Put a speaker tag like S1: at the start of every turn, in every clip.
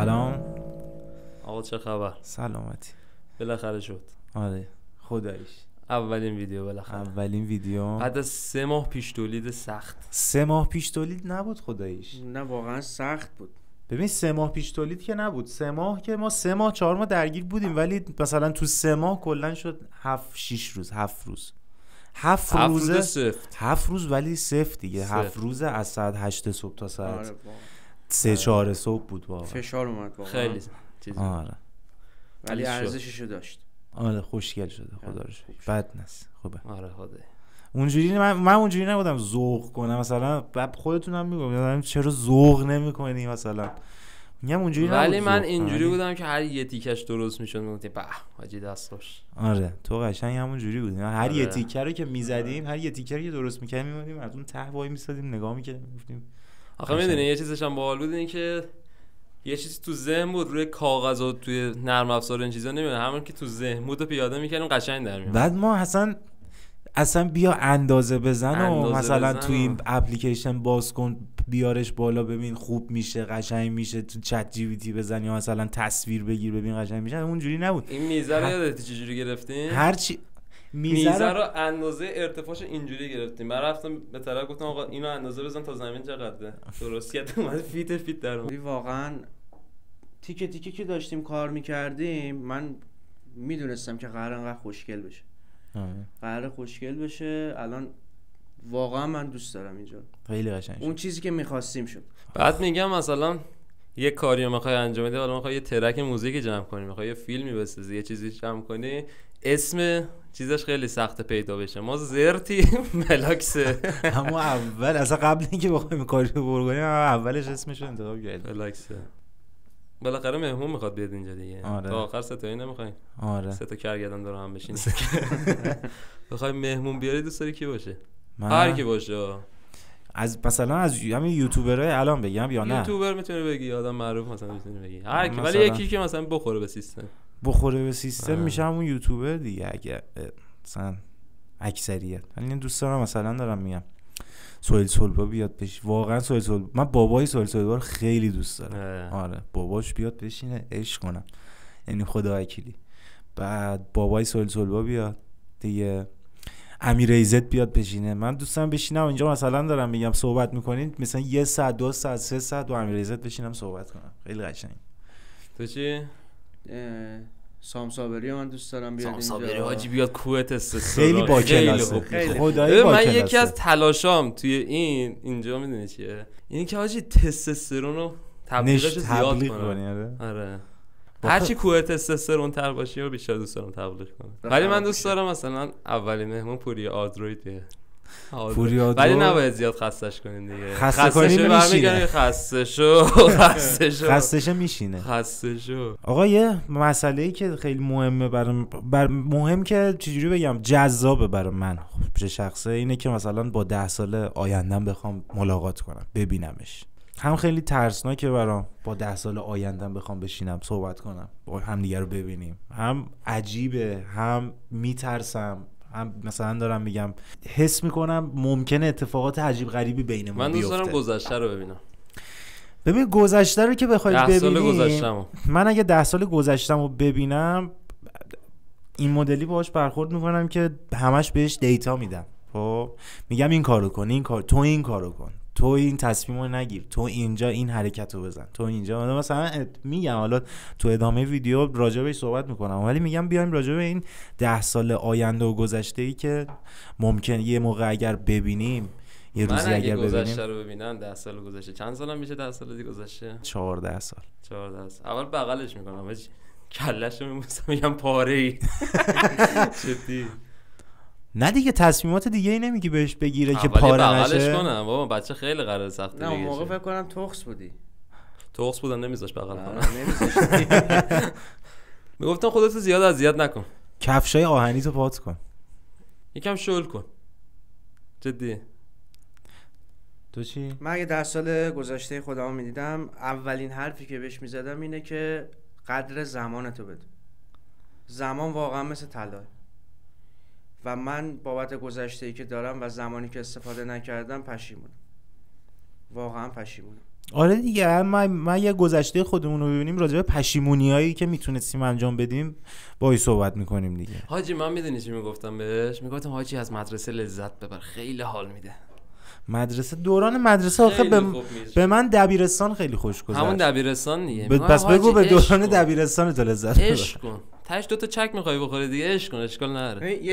S1: سلام
S2: آقا چه خبر؟
S1: سلامتی.
S2: بالاخره شد.
S1: آره خداییش
S2: اولین ویدیو بالاخره.
S1: اولین ویدیو
S2: بعد از 3 ماه پیش تولید سخت.
S1: 3 ماه پیش تولید نبود خداییش.
S3: نه واقعا سخت بود.
S1: ببین 3 ماه پیش تولید که نبود. 3 ماه که ما 3 ماه 4 ماه درگیر بودیم، ولی مثلا تو 3 ماه کلا شد 6 روز 7 روز 7 روز
S2: سفت.
S1: 7 روز ولی سفت دیگه.
S2: سفت.
S1: 7 روز از ساعت 8 صبح تا ساعت
S3: آره
S1: 3-4 صبح بود واقعا.
S3: فشار اومد واقعا.
S2: خیلی چیزی.
S1: آره
S3: ولی ارزششو داشت.
S1: آره خوشگل شده خدا رو شکر. بد نیست خوبه.
S2: آره خدای.
S1: اونجوری من اونجوری نبودم ذوق کنم مثلا. بعد خودتونم میگم چرا ذوق نمی‌کنی مثلا. میگم اونجوری نبود.
S2: ولی من اینجوری بودم که هر یه تیکش درست میشد میگفتم به حاجی دست خوش.
S1: آره تو قشنگ همونجوری بودی. هر
S2: آره.
S1: یه تیکه رو که میزدیم، هر یه تیکه رو که درست می‌کردیم می‌مونیم از اون ته وای می‌سادیم نگاه می‌کردیم گفتیم
S2: آخه میدونی یه چیزش هم باحال بود، این که یه چیزی تو ذهن بود روی کاغذ و توی نرم افزار این چیزا نمیاد، همون که تو ذهن بود و پیاده می‌کردیم قشنگ در میاد.
S1: بعد ما اصلا بیا اندازه بزن و مثلا تو این اپلیکیشن باز کن بیارش بالا ببین خوب میشه قشنگ میشه، تو چت جی پی تی بزن یا مثلا تصویر بگیر ببین قشنگ میشه. اونجوری نبود.
S2: این میزه رو یادت چجوری گرفتیم؟
S1: هر چی
S2: میزه رو اندازه ارتفاعش اینجوری گرفتیم. من رفتم به طرف گفتم آقا اینو اندازه بزن تا زمین چقدره. درست کرد اومد فیت در اومد.
S3: واقعا تیکه تیکه که داشتیم کار میکردیم من میدونستم که قرار انقدر خوشگل بشه. قرار خوشگل بشه. الان واقعا من دوست دارم اینجا.
S1: خیلی قشنگ شد.
S3: اون چیزی که میخواستیم شد.
S2: بعد میگم مثلا یه کاری رو میخوای انجام بدی، حالا میخوای یه ترک موزیک جمع کنی، میخوای یه فیلمی بسازی، یه چیزی جمع کنی، اسم چیزش خیلی سخت پیدا بشه. ما زرتی ملاکسه.
S1: اما اول اصلا قبل اینکه بخوایم کاری رو کنیم اولش اسمش رو انتخاب کردیم.
S2: ملاکسه. بالاخره مهمون میخواد بیاد اینجا دیگه.
S1: آره.
S2: تا آخر ستایی نمیخوایم.
S1: آره
S2: 3 تا کرگدن دور هم بشینیم. بخوای مهمون بیاری دوست داری کی باشه؟
S1: من
S2: هر کی باشه.
S1: از مثلا از همین یوتیوبرای الان بگم یا نه؟
S2: یوتیوبر میتونی بگی، آدم معروف مثلا میتونی بگی هر کی،
S1: مثلا
S2: ولی یکی که مثلا بخوره به سیستم.
S1: بخوره به سیستم میشه همون یوتیوبر دیگه. اگه مثلا اکثریت من دوست دارم مثلا دارم میگم سهیل سلبا بیاد بش. واقعا سهیل سلبا، من بابای سهیل سلبا رو خیلی دوست دارم. آره باباش بیاد بشینه عشق کنم، یعنی خدا وکیلی. بعد بابای سهیل سلبا بیاد دیگه، امیر ایزد بیاد بشینه. من دوستم بشینم اینجا مثلا دارم میگم صحبت میکنین مثلا 1 ساعت 2 ساعت 3 ساعت با امیر ایزد بشینم صحبت کنم. خیلی قشنگ.
S2: تو چی؟
S3: سام صابری من دوست دارم بیاد اینجا.
S2: سام صابری حاجی بیاد کوه تستوسترون.
S1: خیلی با کلاسه. خدایی با
S2: من
S1: کلاسه.
S2: یکی از تلاشام توی اینجا میدونی چیه؟ اینی که حاجی تستوسترون رو تبلیغش زیاد کنم. آره. هرچی کوه تستوسترون تر باشی و بیشتر دوست دارم تبلیغ کنم. ولی من دوست دارم مثلا اولین مهمون پوریا آدروید بیاد. ولی نباید زیاد خستش کنین دیگه.
S1: خسته کنیم میشینه. خسته میشینه. آقا یه مسئله‌ای که خیلی مهمه مهم که چجوری بگم جذابه برای من به شخصه اینه که مثلا با 10 سال آیندهم بخوام ملاقات کنم ببینمش. هم خیلی ترسناکه برام با 10 سال آیندهم بخوام بشینم صحبت کنم با هم دیگه رو ببینیم. هم عجیبه، هم میترسم، هم مثلا دارم میگم حس میکنم ممکنه اتفاقات عجیب غریبی بین ما بیفته.
S2: من دوست دارم گذشته رو ببینم.
S1: ببین گذشته رو که بخواید
S2: ببینیم،
S1: من اگه 10 سال گذشته‌مو ببینم این مدلی باهاش برخورد میکنم که همش بهش دیتا میدم. خب میگم این کارو کن، این کارو کن، تو این تصمیمو نگیر، تو اینجا این حرکتو بزن، تو اینجا مثلا میگم. حالا تو ادامه ویدیو راجع بهش صحبت میکنم، ولی میگم بیایم راجع به این 10 سال آینده و گذشته‌ای که ممکن یه موقع اگر ببینیم، یه روزی اگر ببینیم.
S2: من گذشته رو ببینم 10 سال گذشته. چند سالم میشه 10 سال دیگه گذشته؟
S1: 14 سال.
S2: اول بغلش میکنم حاجی، کلهشو میبوسم میگم پاره‌ای. جدی.
S1: نه دیگه تصمیمات دیگه ای نمیگی بهش بگیره که پاره نشه.
S2: بغلش کنم بابا، بچه خیلی قرار سخته دیگه.
S3: نه اون موقع فکر کنم تخس بودی.
S2: تخس بودم نمیذاش بغل کنم. میگفتم خودت زیاد اذیت نکن،
S1: کفشای آهنی تو پات کن،
S2: یکم شل کن. جدی.
S1: تو چی؟
S3: من اگه 10 سال گذشته خودمو میدیدم اولین حرفی که بهش میزدم اینه که قدر زمانتو بده. زمان واقعا مثل طلا و من بابت گذشته‌ای که دارم و زمانی که استفاده نکردم پشیمونم. واقعا پشیمونم.
S1: آره دیگه، من یه گذشته خودمون رو ببینیم راجع به پشیمونیایی که میتونستیم انجام بدیم باهاش صحبت میکنیم دیگه.
S2: حاجی من میدونی چی میگفتم بهش؟ میگفتم حاجی از مدرسه لذت ببر، خیلی حال میده.
S1: مدرسه، دوران مدرسه آخه به من دبیرستان خیلی خوش گذشت.
S2: همون دبیرستان دیگه.
S1: پس بگو به دوران دبیرستان تو لذت ببر.
S2: عشق کن. تاش 2 تا چک میخوای بخوری دیگه، عشق کن، اشکال نداره.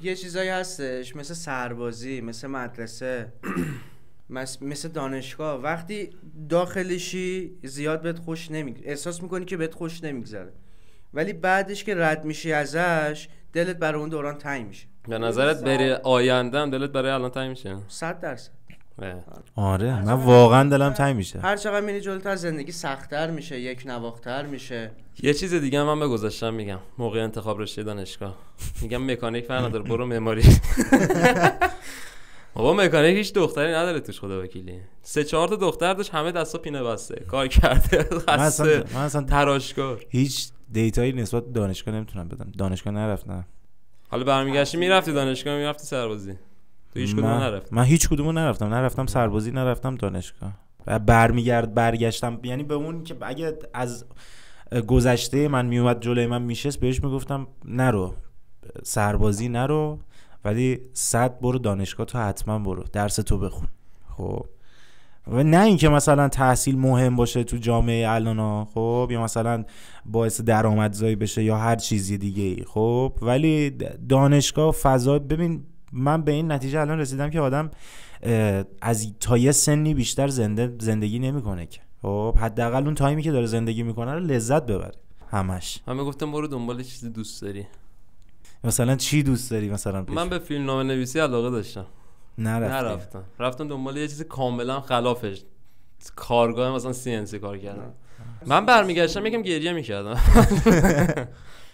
S3: یه چیزایی هستش مثل سربازی، مثل مدرسه، مثل دانشگاه، وقتی داخلشی زیاد بهت خوش نمیگذره، احساس میکنی که بهت خوش نمیگذره، ولی بعدش که رد میشی ازش دلت برای اون دوران تنگ میشه.
S2: به نظرت برای آینده هم دلت برای الان تنگ میشه؟
S3: 100%.
S1: آره من واقعا دلم تنگ میشه.
S3: هر چقدر میری جلوتر زندگی سخت‌تر میشه، یک نواختر میشه.
S2: یه چیز دیگه من به گذشتم میگم، موقع انتخاب رشته دانشگاه میگم مکانیک فرق نداره، برو معماری. بابا مکانیک هیچ دختری نداره توش، خدا وکیلی 3-4 تا دختر داشت، همه دستا پینه بسته کار کرده.
S1: من اصلا
S2: تراشکار
S1: هیچ دیتایی نسبت دانشگاه نمیتونم بدم. دانشگاه نرفتم.
S2: حالا برمیگشتی میرفتی دانشگاه، میرفتی سربازی؟ تو هیچ کدوم نرفتی؟
S1: من هیچ کدومو نرفتم سربازی، نرفتم دانشگاه. و برگشتم، یعنی به اون که اگه از گذشته من میومد جلوی من میشست بهش میگفتم نرو سربازی، نرو، ولی 100 برو دانشگاه، تو حتما برو درس تو بخون. خب و نه اینکه مثلا تحصیل مهم باشه تو جامعه الان، خب، یا مثلا باعث درآمدزایی بشه یا هر چیزی دیگه ای، خب، ولی دانشگاه فضا، ببین من به این نتیجه الان رسیدم که آدم از تا یه سنی بیشتر زندگی نمیکنه که، خب حداقل اون تایمی که داره زندگی میکنه رو لذت ببره همش.
S2: من میگفتم برو دنبال چیزی دوست داری.
S1: مثلا چی دوست داری؟ مثلا
S2: من به فیلمنامه نویسی علاقه داشتم، نرفتم. رفتم دنبال یه چیز کاملا خلافش، کارگاه مثلا CNC کار کردم. من برمیگشتم یکم گریه میکردم.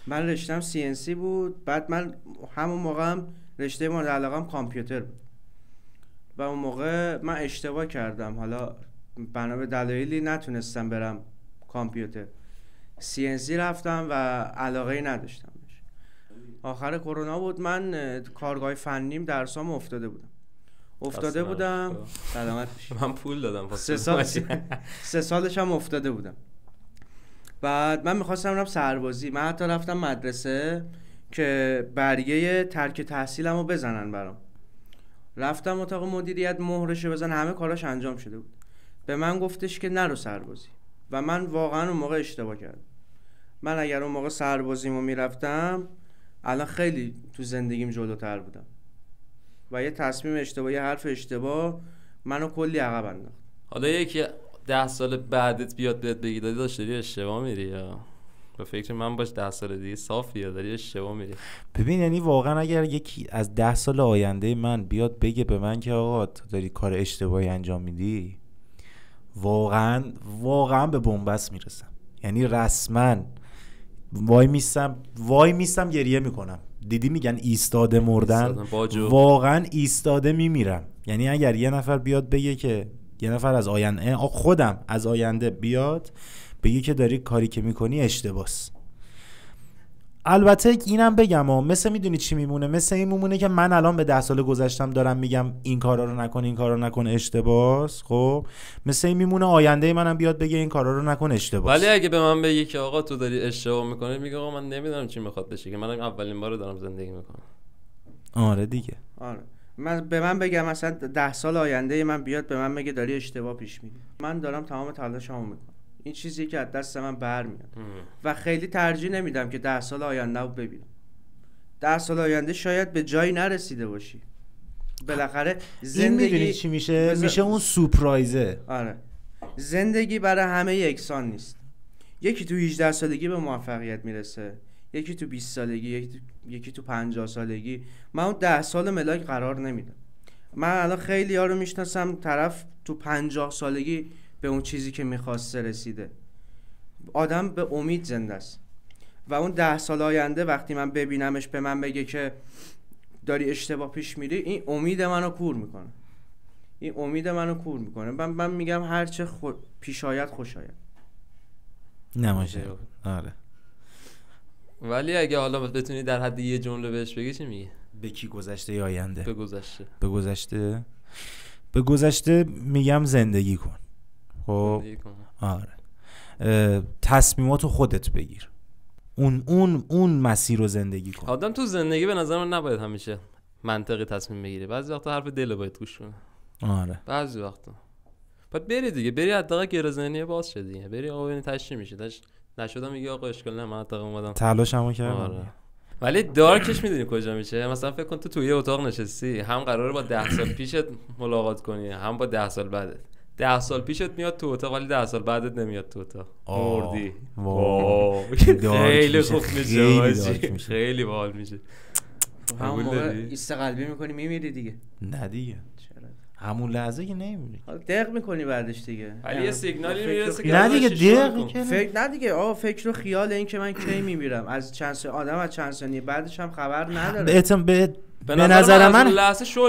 S3: من رشتم CNC بود، بعد من همون موقع هم رشته مورد علاقم کامپیوتر بود و اون موقع من اشتباه کردم، حالا بنا به دلایلی نتونستم برم کامپیوتر، CNC رفتم و علاقه نداشتم. آخر کرونا بود، من کارگاه فنیم درسام افتاده بودم. سلامت باشی.
S2: من پول دادم
S3: 3 سالش هم افتاده بودم. بعد من میخواستم برم سربازی، من حتی رفتم مدرسه که برگه ترک تحصیلمو بزنن برام، رفتم اتاق مدیریت مهرشو بزن، همه کاراش انجام شده بود، به من گفتش که نرو سربازی و من واقعا اون موقع اشتباه کردم. من اگر اون موقع سربازیمو میرفتم الان خیلی تو زندگیم جلوتر بودم و یه تصمیم اشتباه، یه حرف اشتباه منو کلی عقب انداخت.
S2: حالا یکی 10 سال بعدت بیاد بهت بگی داری اشتباه میری، یا به فکر من باش 10 سال دیگه صافی یا داری اشتباه میری.
S1: ببین یعنی واقعا اگر یکی از 10 سال آینده من بیاد بگه به من که آقا تو داری کار اشتباهی انجام میدی، واقعا به بنبست میرسم. یعنی رسما وای میستم گریه میکنم. دیدی میگن ایستاده مردن، واقعا ایستاده میمیرم. یعنی اگر یه نفر بیاد بگه که یه نفر از آینده، خودم از آینده بیاد بگه که داری کاری که میکنی اشتباهه. البته اینم بگم مثل میدونی چی میمونه؟ مثل این میمونه که من الان به 10 سال گذشتم دارم میگم این کارا رو نکن، این کارا رو نکن، اشتباهه. خب مثل این میمونه آینده منم بیاد بگه این کارا رو نکن، اشتباهه.
S2: ولی اگه به من بگی که آقا تو داری اشتباه میکنی، میگه آقا من نمیدونم چی میخواد بشه، که من اولین بار دارم زندگی میکنم.
S1: آره دیگه.
S3: آره به من بگم مثلا 10 سال آینده من بیاد به من بگه داری اشتباه پیش میری، من دارم تمام تلاشمو میکنم. این چیزی که از دست من برمیاد و خیلی ترجیح نمیدم که 10 سال آینده رو ببینم. 10 سال آینده شاید به جایی نرسیده باشی، بالاخره زندگی
S1: این میدونی چی میشه؟ میشه اون سورپرایزه.
S3: آره زندگی برای همه یکسان نیست. یکی تو 18 سالگی به موفقیت میرسه، یکی تو 20 سالگی، یکی تو 50 سالگی. من اون 10 سال ملاک قرار نمیدم. من الان خیلی ها رو میشناسم طرف تو 50 سالگی به اون چیزی که میخواسته رسیده. آدم به امید زنده است و اون 10 سال آینده وقتی من ببینمش به من بگه که داری اشتباه پیش میری، این امید منو کور میکنه. من میگم هرچه پیش آید خوش آید
S1: نماشه. آره
S2: ولی اگه حالا بتونی در حد یه جمله بهش بگی چی میگی؟
S1: به کی؟ گذشته یا آینده؟
S2: به گذشته
S1: میگم زندگی کن. خب آره تصمیماتو خودت بگیر، اون مسیر رو زندگی کن.
S2: آدم تو زندگی به نظر من نباید همیشه منطقی تصمیم بگیره، بعضی وقتا حرف دل باید گوش کنه.
S1: آره
S2: بعضی وقتا بعد بری دیگه، بری حداقل گره ذهنی باز شه دیگه، بری آقا ببین تشریح میشه نشدم میگه آقا اشکال نه من حداقل اومدم
S1: تلاشمو کردم.
S2: آره. ولی دارکش میدونی کجا میشه؟ مثلا فکر کن تو توی اتاق نشستی، هم قراره با 10 سال پیشت ملاقات کنی، هم با 10 سال بعدت. 10 سال پیشت میاد تو اتاق ولی 10 سال بعدت نمیاد تو اتاق. مردی. خیلی خوب میشه، خیلی باحال میشه.
S3: همون موقع ایست قلبی میکنی میمیری دیگه.
S1: نه دیگه همون لحظه که نمیمیری،
S3: دق میکنی بعدش دیگه.
S2: ولی یه سیگنالی میرسه که
S1: نه دیگه دق
S3: فکر نه دیگه آقا فکر و خیال این که من کی میمیرم از چند آدم از چند ثانیه بعدش هم خبر نداره.
S1: به نظر من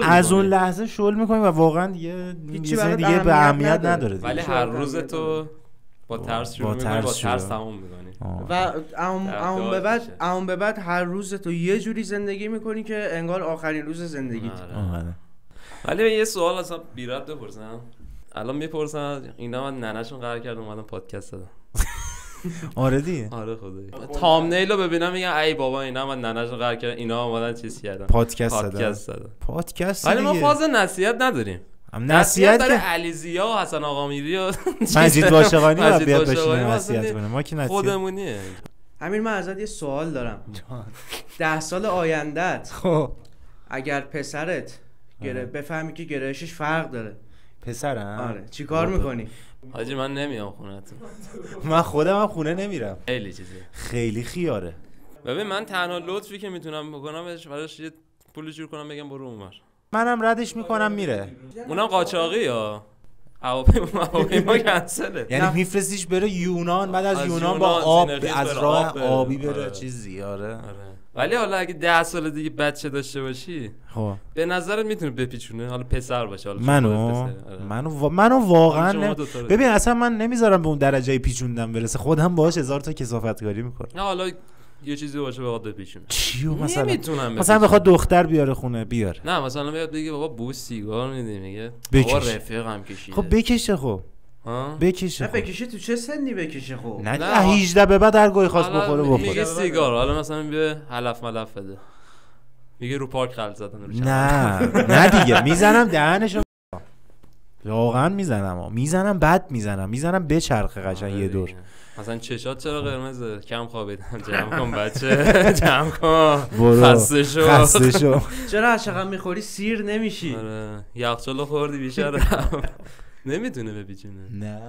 S2: از
S1: اون لحظه شل میکنی و واقعا دیگه دیگه به اهمیت نداره.
S2: ولی هر روز تو با ترس شروع میکنی، با ترس تموم میکنی
S3: و اون به بعد هر روز تو یه جوری زندگی میکنی که انگار آخرین روز زندگیت.
S2: ولی یه سوال اصلا بیرد بپرسم الان میپرسن، اینا من ننه‌شون قرار کردم اومدم پادکست دادم.
S1: آره دیگه.
S2: آره خدایی تامنیل رو ببینم میگن ای بابا اینا من ننه‌شون قرار کردم، اینا اومدن چیز کردن
S1: پادکست دادن.
S2: ولی ما فاز نصیحت نداریم.
S1: نصیحت
S2: داره علیزیا و حسن آقامیری و
S1: مجید واشقانی رو بیاد بشینه نصیحت کنه، ما که نصیحت
S2: خودمونیه.
S3: امیر من ازت یه سوال دارم. 10 سال آیندهت
S1: خب
S3: اگر پسرت بفهمی که گرایشش فرق داره،
S1: پسرم
S3: آره چی کار میکنی؟
S2: حاجی من نمیام خونه‌تون.
S1: من خودم هم خونه نمیرم.
S2: خیلی چیزه،
S1: خیلی خیاره.
S2: ببین من تنها لطفی که میتونم بکنم براش یه پول جور کنم بگم برو اونور،
S1: منم ردش میکنم میره.
S2: اونم قاچاقی یا هواپیما کنسله،
S1: یعنی میفرستیش بره یونان، بعد از یونان با آب از راه آبی بره چیزی. آره
S2: ولی حالا اگه 10 سال دیگه بچه داشته باشی
S1: خب
S2: به نظرت میتونه بپیچونه؟ حالا پسر باشه، حالا
S1: منو واقعا ببین اصلا من نمیذارم به اون درجه پیچوندم برسه، خودم باهاش هزار تا کثافتکاری میکنم.
S2: نه حالا یه چیزی باشه بخواد بپیچونه.
S1: چیو مثلا
S2: نمیتونم
S1: مثلا بخواد دختر بیاره خونه بیاره.
S2: نه مثلا بیاد بگه بابا بو سیگار میدی، میگه بابا رفیقم کشیده.
S1: خب بکشه. خب بکشه.
S3: بکشه تو چه سنی بکشه؟ خب
S1: نه 18 به بعد هر گوی خواست بخوره بخوره.
S2: میگه سیگار، حالا مثلا به حلف ملف بده، میگه رو پارک خلط زدن رو.
S1: نه دیگه میزنم دهنشو، واقعا میزنم بعد میزنم بچرخه قشنگ یه دور.
S2: مثلا چشات چرا قرمزه؟ کم خوابیدم. جمع کن بچه، جمع کن. خسته شو.
S3: چرا هر چقدر میخوری سیر نمیشی؟
S2: آره یخچالو خوردی بیشتر. نمیتونه بپیچونه.
S1: نه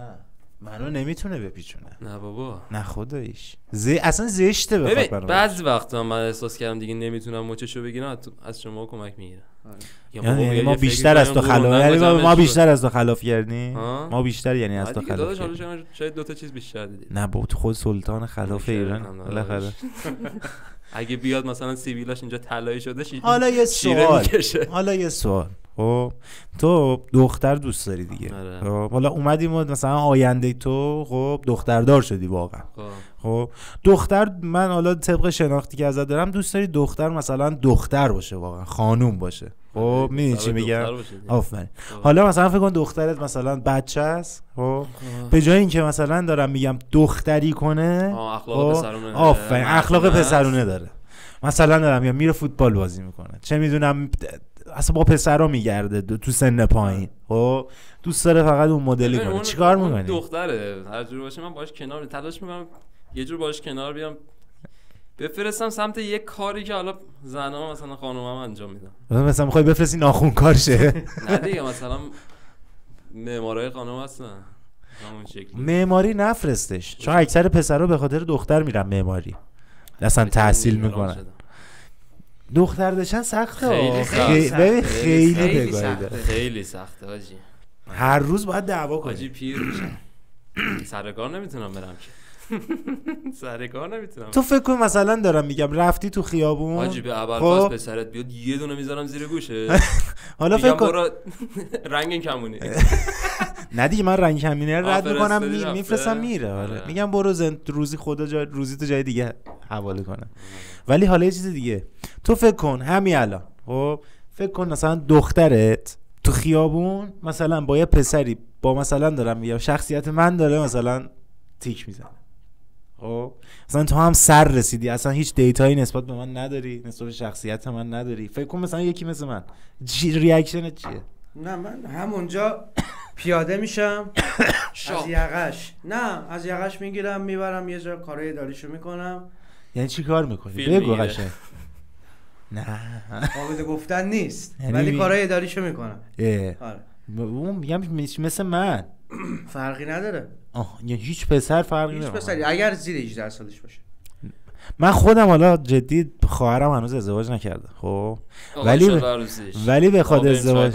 S1: منو نمیتونه بپیچونه.
S2: نه بابا
S1: نه خداییش اصلا زشته بخواد برام.
S2: بعضی وقتا من احساس کردم دیگه نمیتونم مچشو بگیرم، از شما کمک میگیرم.
S1: یعنی ما بیشتر از تو خلاف، ما بیشتر از تو خلاف کردیم. ما بیشتر یعنی از تو خلاف
S2: کردیم. شاید 2 تا چیز بیشتر دیدی.
S1: نه بابا تو خود سلطان خلاف ایران بالاخره.
S2: اگه بیاد مثلا سیبیلاش اینجا طلایی شده
S1: حالا یه سوال خب تو دختر دوست داری دیگه. خب حالا اومدیم مثلا آینده تو خب دختردار شدی واقعا. خب دختر، من حالا طبق شناختی که ازت دارم دوست داری دختر مثلا دختر باشه، واقعا خانوم باشه. خب میدونی چی میگم؟ آفرین. حالا مثلا فکر کن دخترت مثلا بچه است، خب به جای اینکه مثلا دارم میگم دختری کنه،
S2: اخلاق پسرونه.
S1: آفرین اخلاق پسرونه داره. مثلا دارم میگم میره فوتبال بازی میکنه، چه میدونم اصلا با پسرا میگرده تو سن پایین، خب دوست داره فقط اون مدلی کنه. چیکار میکنی؟
S2: دختره هر جور باشه من باهاش کنار تلاش میکنم یه جور باهاش کنار بیام، بفرستم سمت یه کاری که حالا زنام مثلا خانومم انجام میدن.
S1: مثلا میخوای بفرستی ناخون کار شه؟
S2: نه دیگه مثلا معمارای خانم هستن همون شکلی.
S1: معماری نفرستش، چون اکثر پسرا به خاطر دختر میرن معماری، اصلا تحصیل میکنن. دختر داشتن سخته.
S2: خیلی سخته حاجی.
S1: هر روز باید دعوا کنی.
S2: حاجی پیر میشم، سر کار نمیتونم برم که. سر کار نمیتونم.
S1: تو فکر کن مثلا دارم میگم رفتی تو خیابون
S2: حاجی به ابوالفضل پسرت بیاد یه دونه میذارم زیر گوشه.
S1: حالا فکر کن
S2: برو رنگ کمونی.
S1: نه دیگه من رنگ کمونی رو رد میکنم میفرستم میره. آره میگم برو روزی خدا روزی تو جای دیگه حواله کنم. ولی حالا یه چیز دیگه، تو فکر کن همین الان خب فکر کن مثلا دخترت تو خیابون مثلا با یه پسری با مثلا دارم میگم شخصیت من داره مثلا تیک میزنه، خب مثلا تو هم سر رسیدی، اصلا هیچ دیتایی نسبت به من نداری، نسبت به شخصیت من نداری، فکر کن مثلا یکی مثل من ریاکشنت چیه؟
S3: نه من همونجا پیاده میشم از یقش، نه از یقش میگیرم میبرم یه جا کارهای اداریشو میکنم.
S1: یعنی چی کار میکنی؟ بگو قشنگ. نه
S3: قابل گفتن نیست ولی کارهای اداریشو میکنم.
S1: آره اون میگم مثل من
S3: فرقی نداره.
S1: یعنی هیچ پسر فرقی نداره،
S3: هیچ پسری اگر زیر 18 سالش باشه.
S1: من خودم حالا جدی خواهرم هنوز ازدواج نکرده، خب ولی بخواد ازدواج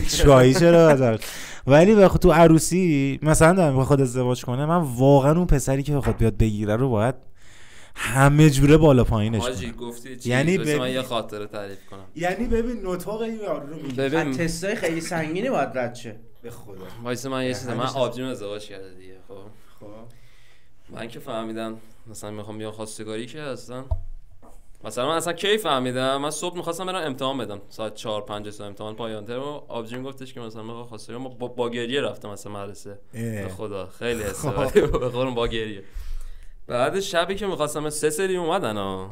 S1: چای چرا ولی بخواد تو عروسی مثلا دارم بخواد ازدواج کنه، من واقعا اون پسری که بخواد بیاد بگیره رو باید همه جوره بالا پایینش کنم.
S2: حاجی گفتی چی؟
S1: یعنی
S2: من یه خاطره تعریف کنم.
S1: یعنی ببین نطاق این یارو رو
S3: میگه تستای خیلی سنگینی باید رد شه.
S1: به خدا
S2: وایس من یه چیز، من آبجیم ازدواج کرده دیگه. خب من که فهمیدم مثلا میخوام بیام خواستگاری که مثلا من اصلا کی فهمیدم، من صبح می‌خواستم برم امتحان بدم ساعت 4-5 صبح امتحان پایان ترم و آبجیم گفتش که مثلا میخوام خواستگاری، با گریه رفتم مثلا مدرسه. به خدا خیلی حسابی به قرون با گریه. بعد شبی که می‌خواستم 3 سری اومدن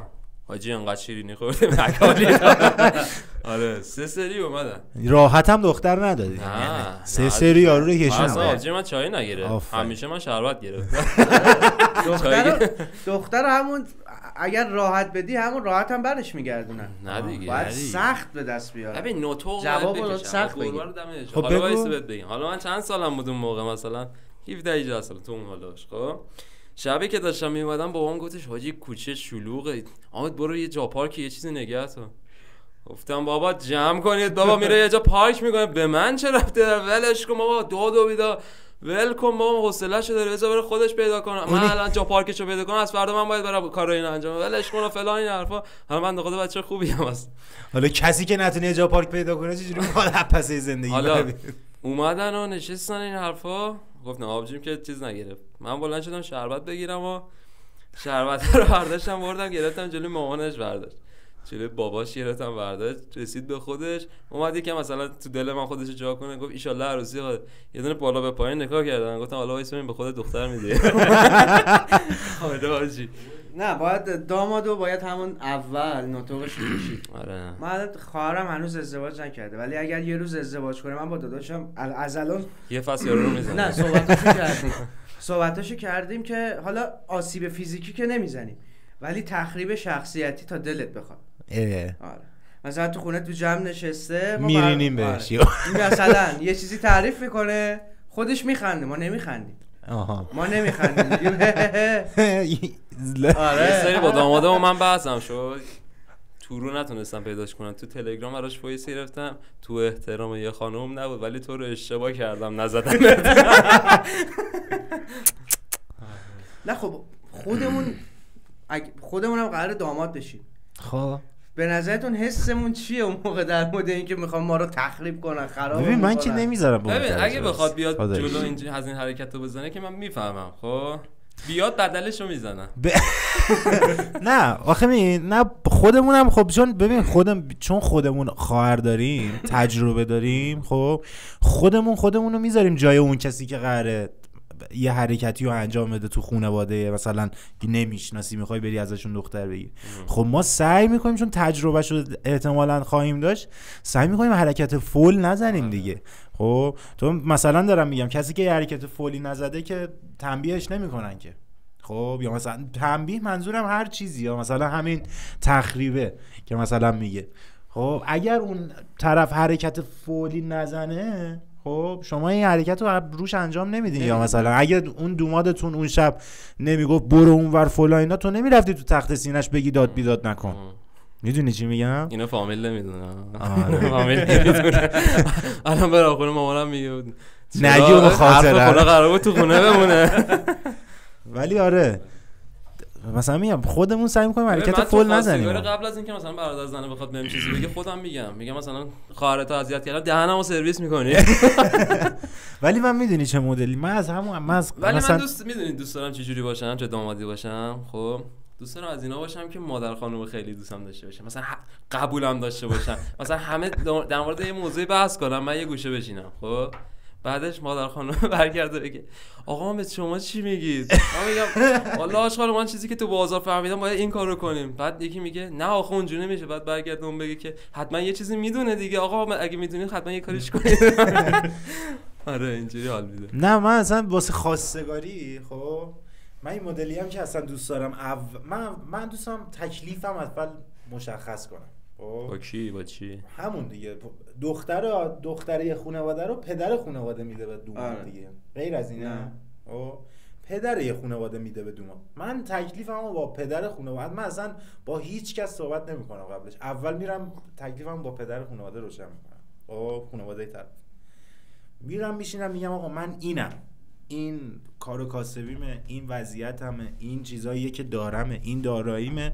S2: حاجی انقدر شیرینی خوردم مکالی. آره 3 سری اومدن.
S1: راحت هم دختر ندادی یعنی 3 سری یارو رو کشوندم.
S2: اصلا آبجیم من چای نگرفت، همیشه من شربت گرفتم.
S3: دختر همون اگر راحت بدی همون راحت هم برش میگردونن.
S2: نه دیگه
S3: باید سخت به دست بیاره.
S2: ببین نوتو
S3: جواب سخت بگیر.
S1: خب
S2: حالا وایس بهت بگم، حالا من چند سالم بود اون موقع، مثلا 17 سال تو اون حالاش. خب شبی که داشتم میومدم بابام گفتش حاجی کوچه شلوغه، آمد برو یه جا پارک یه چیزی نگه تو. گفتم بابا جمع کنید، بابا میره یه جا پارک میکنه، به من چه ربطی داره؟ ولش کن بابا، دو بیدا ول کن بابا، حوصله‌شو داره، بذار بره خودش پیدا کنه. من الان جا پارکشو پیدا کنم، از فردا من باید برم کارا اینو انجام بدم، ولش کن و فلان این حرفا. حالا من خود بچه خوبی ام است.
S1: حالا کسی که نتونه جا پارک پیدا کنه چجوری میخواد پسه زندگی
S2: حالا اومدن و نشستن این حرفا. گفتم آبجیم که چیز نگرفت، من بلند شدم شربت بگیرم و شربت رو برداشتم بردم گرفتم جلوی مامانش، برداشت جلوی باباش گرفتم برداشت، رسید به خودش، اومد یکم مثلا تو دل من خودش جا کنه، گفت ان شاءالله عروسی خود یه دونه بالا به پایین نگاه کردن. گفتم حالا وایس ببین به خود دختر میده. حاجی
S3: نه باید دامادو باید همون اول نطقش بشید.
S2: آره
S3: من خواهرم هنوز ازدواج نکرده ولی اگر یه روز ازدواج کنه من با داداشم از الان
S2: یه فصل یارو رو میزنم.
S3: نه صحبتاشو کردیم که حالا آسیب فیزیکی که نمیزنیم ولی تخریب شخصیتی تا دلت بخواد. آره مثلا تو خونه تو جمع نشسته ما
S1: میرینیم بهش
S3: مثلا یه چیزی تعریف میکنه خودش میخنده ما نمیخندیم. ما نمیخندیم.
S2: آره یه سری با دامادم من بحثم شد، تو رو نتونستم پیداش کنم، تو تلگرام براش وایس گرفتم، تو احترام یه خانم نبود ولی تو رو اشتباه کردم نزدم.
S3: نه خب خودمون هم قرار داماد بشیم.
S1: خب
S3: به نظرتون حسمون چیه اون موقع در مورد اینکه میخوام ما رو تخریب کنن خراب
S1: کنن؟ من که نمیذارم.
S2: ببین اگه بخواد بیاد جلو این از این حرکتو بزنه که من میفهمم، خب بیاد بدلشو میزنم.
S1: نه آخه نه خودمونم خب چون خودمون خواهر داریم تجربه داریم، خب خودمونو میذاریم جای اون کسی که قراره یه حرکتی رو انجام بده تو خانواده مثلا نمیشناسی میخوای بری ازشون دختر بگیر. خب ما سعی میکنیم چون تجربهشو احتمالاً خواهیم داشت سعی میکنیم حرکت فول نزنیم دیگه. خب تو مثلا دارم میگم کسی که یه حرکت فولی نزده که تنبیهش نمیکنن که، خب یا مثلا تنبیه منظورم هر چیزی، یا مثلا همین تخریبه که مثلا میگه خب اگر اون طرف حرکت فولی نزنه خب شما این حرکت رو روش انجام نمیدین. یا مثلا اگه اون دومادتون اون شب نمیگفت برو اونور فلان اینا، تو نمیرفتی تو تخت سینه‌اش بگی داد بیداد نکن. میدونی چی میگم؟
S2: اینا فامیل نمیدونه. فامیل نمیدونه. الان برای خونه مامانم میگه
S1: نگی اون خاطره
S2: خونه قرار بود تو خونه بمونه.
S1: ولی آره مثلا میگم خودمون سعی می‌کنیم حرکت فول نزنیم.
S2: قبل از اینکه مثلا برادر زنه بخواد بهم چیزی بگه خودم میگم مثلا خواهرت اذیت کردم دهنمو سرویس می‌کنی.
S1: ولی من میدونی چه مدلی من از
S2: ولی من دوست دارم چه جوری باشم، چه دامادی باشم. خب دوست دارم از اینا باشم که مادر خانم خیلی دوستم داشته باشم، مثلا قبولم داشته باشم، مثلا همه در مورد یه موضوعی بحث کنم من یه گوشه بشینم، خب بعدش مادر خانم برگرده بگه آقا به شما چی میگید؟ من میگم والله آشغال من چیزی که تو بازار فهمیدم باید این کارو کنیم. بعد یکی میگه نه آخه اونجوری نمیشه. بعد برگرده اون بگه که حتما یه چیزی میدونه دیگه، آقا اگه میدونید حتما یه کاریش کنید. آره اینجوری حال میده.
S1: نه من اصلا واسه خواستگاری خب من این مدلی هم که اصلا دوست دارم من دوست دارم تکلیفم اول مشخص کنم.
S2: با کی؟ با چی؟
S1: همون دیگه دختر یه خانواده رو پدر خانواده میده به دوم دیگه، غیر از اینه. پدر یه خانواده میده به دوم. من تکلیفمو با پدر خانواده، من اصلا با هیچ کس صحبت نمیکنم قبلش، اول میرم تکلیفمو با پدر خانواده روشن میکنم، با خانواده طرف میرم میشینم میگم آقا من اینم، این کار و کاسبیمه، این وضعیتمه، این چیزاییه که دارمه، این داراییمه،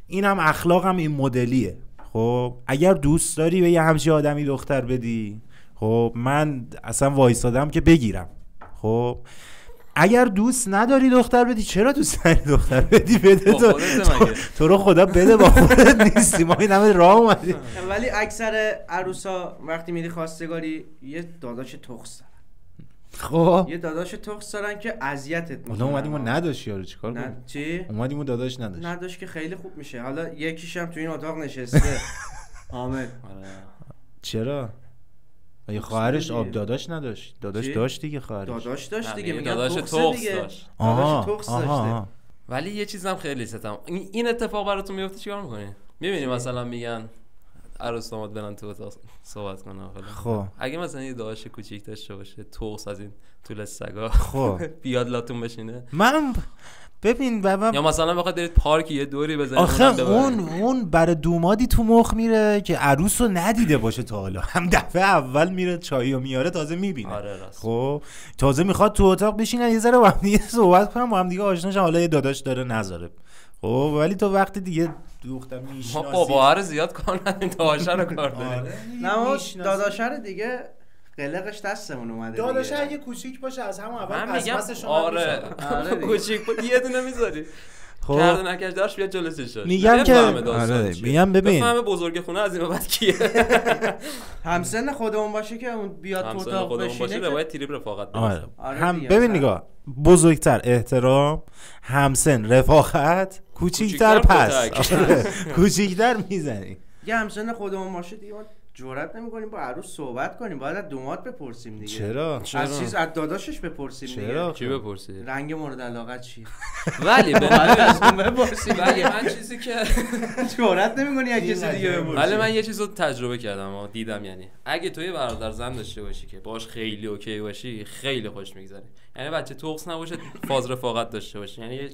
S1: اینم اخلاقم این مدلیه. خب اگر دوست داری به یه همچین آدمی دختر بدی، خب من اصلا وایسادم که بگیرم. خب اگر دوست نداری دختر بدی، چرا دوست نداری دختر بدی؟ بده تو رو خدا بده، با خودت نیستی، ما این همه راه اومدیم.
S3: ولی اکثر عروسا وقتی میری خواستگاری یه داداش تخس دارن.
S1: خب
S3: یه داداش تخس دارن که اذیتت میکنه.
S1: اومدیم و نداشت یارو چیکار کنیم؟
S3: چی؟
S1: اومدیم و داداش
S3: نداشت که خیلی خوب میشه. حالا یکیش هم تو این اتاق نشسته. حامد.
S1: چرا؟ یه خواهرش آب داداش نداشت. داداش داشت دیگه، خواهرش
S3: داداش داشت دیگه، میگم
S2: داداش
S3: تخس
S2: داشت.
S3: داداش تخس داشته.
S2: ولی یه چیزم خیلی ستم، این اتفاق براتون میفته چیکار میکنی؟ میبینی مثلا میگن عروس داماد برن تو اتاق صحبت کنن.
S1: خب
S2: اگه مثلا یه داداش کوچیک داشته باشه تخس از این طول سگا،
S1: خب
S2: بیاد لاتون بشینه،
S1: من ببین
S2: یا مثلا بخواد برید پارک یه دوری بزنید،
S1: آخه اون برای دومادی تو مخ میره که عروس رو ندیده باشه تا حالا، هم دفعه اول میره چایو میاره تازه میبینه.
S2: آره راست.
S1: خب تازه میخواد تو اتاق بشینن یه ذره با هم دیگه صحبت کنن، با هم دیگه آشنا شن، حالا یه داداش داره نذاره. خب ولی تو وقتی دیگه دختر میشناسی،
S2: ما بابا رو زیاد کار نداریم، داداشه رو کار داریم.
S3: نه داداشه رو دیگه قلقش دستمون اومده.
S1: داداش اگه کوچیک باشه از همون اول
S2: پسمسش آره کوچیک بود یه دونه میذاری.
S1: خب
S2: کرده نکش داشت بیاد جلوسش داشت.
S1: میگم که آره میگم ببین
S2: بفهمه بزرگ خونه از این بعد کیه.
S3: همسن خودمون باشه که اون بیاد تو اتاق بشینه،
S2: روایت تریپ رفاقت.
S1: آره هم ببین نگاه، بزرگتر احترام، همسن رفاقت، کوچیکتر پس کوچیکتر میزنی.
S3: یه همسن خودمون باشه دیگه جرئت نمی‌کنیم با عروس صحبت کنیم، باید از دومات بپرسیم دیگه.
S1: چرا؟
S3: از چیز از داداشش بپرسیم دیگه.
S2: چی بپرسی؟
S3: رنگ مورد علاقت چیه؟
S2: ولی از اون بپرسیم. ولی من چیزی که
S3: جرئت نمی‌کنی از کسی دیگه بپرسی.
S2: ولی من یه چیزو تجربه کردم و دیدم، یعنی اگه تو یه برادر زن داشته باشی که باش خیلی اوکی باشی، خیلی خوش میگذره. یعنی بچه توکس نباشه، فاز رفاقت داشته باشه، یعنی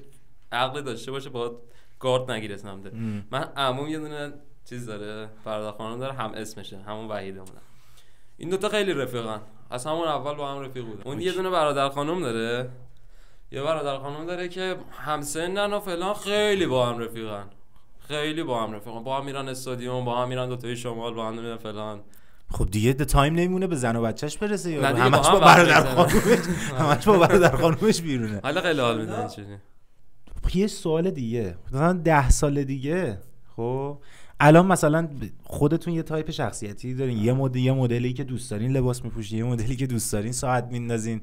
S2: عقل داشته باشه، با گارد نگیره سمته. من عموم یه دونه چیز داره، برادر خانم داره، هم اسمشه، همون وحیدمونه. این دوتا خیلی رفیقن، از همون اول با هم رفیق بودن. اون یه دونه برادر خانم داره، یه برادر خانم داره که همسنن و فلان، خیلی با هم رفیقن، خیلی با هم رفیقن، با هم میرن استادیوم، با هم میرن دوتای شمال، با هم میرن فلان.
S1: خب دیگه تایم نمیمونه به زن و بچهش برسه، یا همش با برادر خانومش، همش با برادر خانومش بیرونه.
S2: حالا خیلی حال میدن چیزی.
S1: یه سوال دیگه، مثلا 10 سال دیگه، خب الان مثلا خودتون یه تایپ شخصیتی دارین، یه مدلی که دوست دارین لباس میپوشین، یه مدلی که دوست دارین ساعت میندازین،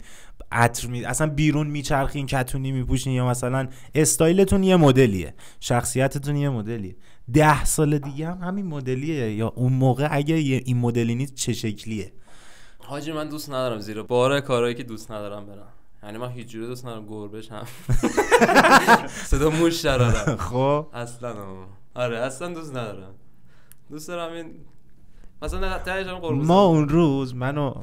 S1: عطر اصلا بیرون میچرخین، کتونی میپوشین، یا مثلا استایلتون یه مدلیه، شخصیتتون یه مدلیه. 10 سال دیگه هم همین مدلیه، یا اون موقع اگه این مدلی نیست چه شکلیه؟
S2: حاجی من دوست ندارم زیر بار کارهایی که دوست ندارم برم. یعنی من هیچ جوری دوست ندارم گربه شم. صدا موش درارم.
S1: خب
S2: اصلا آره اصلا دوست ندارم. دوست دارم این مثلا تهش هم قربون.
S1: ما اون روز منو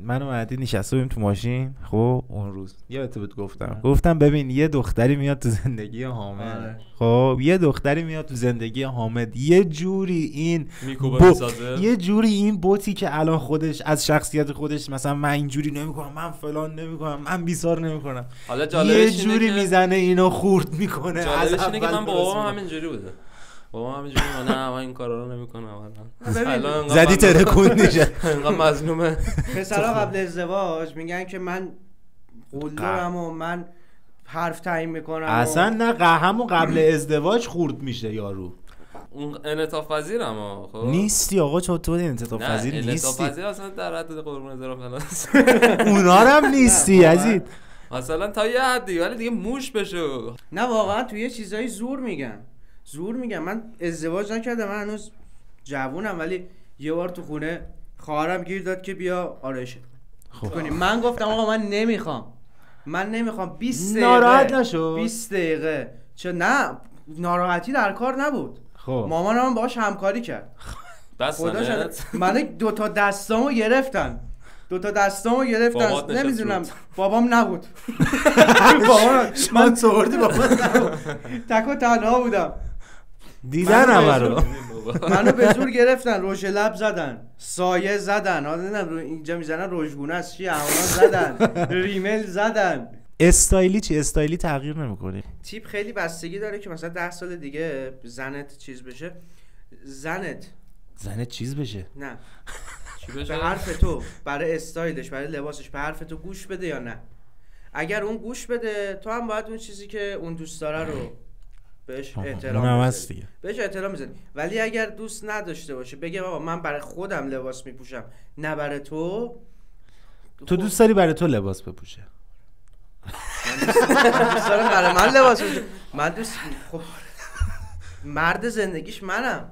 S1: مهدی نشسته بودیم تو ماشین، خب اون روز یادت بود گفتم ببین یه دختری میاد تو زندگی حامد، خب یه دختری میاد تو زندگی حامد، یه جوری این یه جوری این بوتی که الان خودش از شخصیت خودش مثلا من اینجوری نمیکنم، من فلان نمیکنم، من بیزار نمیکنم، یه جوری میزنه اینو خورد میکنه.
S2: جالبش اینه که من بابام همینجوری بوده. بابا همینجوری نه من این کارا رو نمیکنم. الان
S1: زدی ترکون میشه،
S2: انقدر مظلومه.
S3: پسرا قبل ازدواج میگن که من قلدرم و من حرف تعیین میکنم
S1: اصلا نه همون قبل ازدواج خورد میشه یارو.
S2: اون انعطاف پذیرم خب
S1: نیستی آقا، چطور انعطاف پذیر نیستی؟
S2: انعطاف پذیر اصلا در حد قربون ذرا فلاس
S1: اونا رو هم نیستی عزیز.
S2: مثلا تا یه حدی ولی دیگه موش بشه.
S3: نه واقعا توی یه چیزایی زور میگن. من ازدواج نکردم، من هنوز جوونم، ولی یه بار تو خونه خواهرم گیر داد که بیا آرایش کنی. من گفتم آقا من نمیخوام 20 دقیقه
S1: ناراحت نشو.
S3: 20 دقیقه چه نه ناراحتی در کار نبود.
S1: خب
S3: مامانم باهاش همکاری کرد.
S2: بس
S3: من دو تا دستامو گرفتن نمیدونم بابام نبود. من سوردی بابا تک و تنها بودم.
S1: دیدن همه
S3: منو به زور گرفتن، روش لب زدن، سایه زدن، نمیدونم اینجا میزنن روشگونه است چی احوانا زدن، ریمل زدن.
S1: استایلی چی؟ استایلی تغییر نمیکنی؟
S3: تیپ خیلی بستگی داره که مثلا 10 سال دیگه زنت چیز بشه. زنت
S1: چیز بشه؟
S3: نه
S2: چی بشه؟
S3: به حرف تو، برای استایلش، برای لباسش، به حرف تو گوش بده یا نه. اگر اون گوش بده تو هم باید اون چیزی که اون دوست داره رو بهش احترام بذاری. ولی اگر دوست نداشته باشه بگه بابا من برای خودم لباس میپوشم نه برای تو
S1: دوست داری برای تو لباس بپوشه؟
S3: من دوست دارم برای من لباس بپوشه. خب مرد زندگیش منم.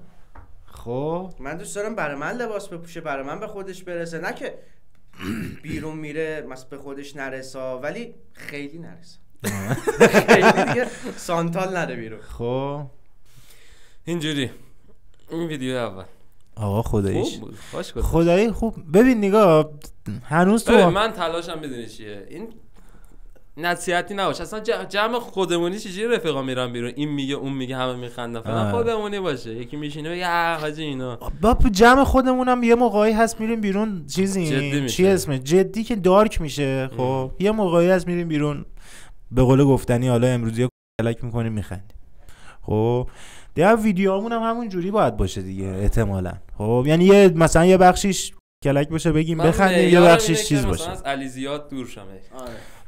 S1: خب
S3: من دوست دارم برای من لباس بپوشه، برای من به خودش برسه، نه که بیرون میره مثلا به خودش نرسه ولی خیلی نرسه. خیلی دیگه سانتال نره بیرون.
S1: خب
S2: اینجوری این ویدیو اول
S1: آقا خدایی خوب. ببین نگاه هنوز تو
S2: من تلاشم میدونی چیه، این نصیحتی نباشه اصلا. جمع خودمونی چجوری رفیقا میرن بیرون، این میگه اون میگه همه میخندن فلان، خودمونی باشه. یکی میشینه میگه حاجی اینا
S1: با جمع خودمونم یه موقعی هست میریم بیرون چیزی چی اسمه جدی که دارک میشه. خب یه موقعی هست میریم بیرون به قول گفتنی حالا امروزی کلک میکنیم میخندیم. خب دیگه ویدیوامون هم همون جوری باید باشه دیگه احتمالاً. خب یعنی یه مثلا یه بخشیش کلک باشه بگیم بخندیم، یه بخشیش چیز باشه.
S2: مثلا از علیزیاد دور شم.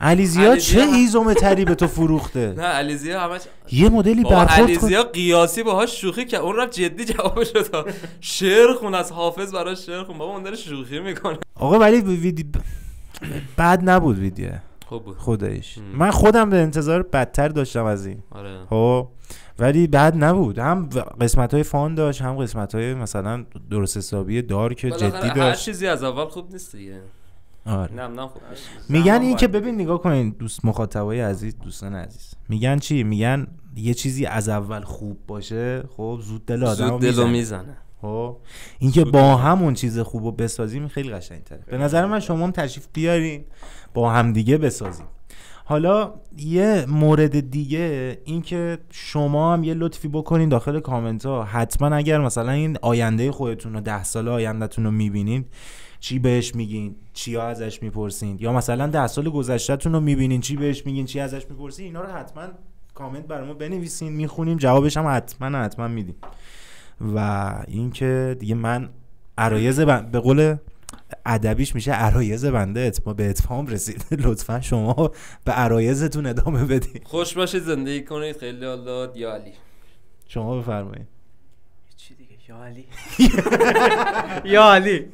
S1: علیزیاد چه هیزم تری به تو فروخته؟
S2: نه علیزیاد همش
S1: یه مدلی برخورد کن.
S2: علیزیاد قیاسی باهاش شوخی که اون رفت جدی جوابش داد. شعر خون از حافظ براش شعر خون. بابا اون داره شوخی میکنه.
S1: آقا ولی بد نبود ویدیو.
S2: خوب بود
S1: خداییش. من خودم به انتظار بدتر داشتم از این.
S2: آره.
S1: خب ولی بد نبود. هم قسمت‌های فان داشت، هم قسمت‌های مثلا درست حسابی دارک جدی داشت.
S2: هر چیزی از اول خوب نیست دیگه.
S1: آره.
S2: نه خوب
S1: میگن این که ببین نگاه کنین دوست مخاطبای عزیز، دوستان عزیز، میگن چی؟ میگن یه چیزی از اول خوب باشه خب زود دل آدمو میزنه. خب این که با همون چیز خوبو بسازیم خیلی قشنگ‌تره. به نظر من شما هم تشریف بیارین با هم دیگه بسازیم. حالا یه مورد دیگه این که شما هم یه لطفی بکنین داخل کامنت ها، حتما اگر مثلا این آینده خودتون رو 10 سال آیندهتون رو میبینین چی بهش میگین، چی ازش میپرسین، یا مثلا 10 سال گذشتهتون رو میبینین چی بهش میگین، چی ازش میپرسین، اینا رو حتما کامنت برامون بنویسین، میخونیم جوابش هم حتما میدیم. و این که دیگه من عرایض به قول ادبیش میشه عرایض بنده به اتمام رسید. لطفا شما به عرایضتون ادامه بدید.
S2: خوش باشید، زندگی کنید، خیلی حالا یا علی.
S1: شما بفرمایید.
S3: چی دیگه یا علی. یا علی.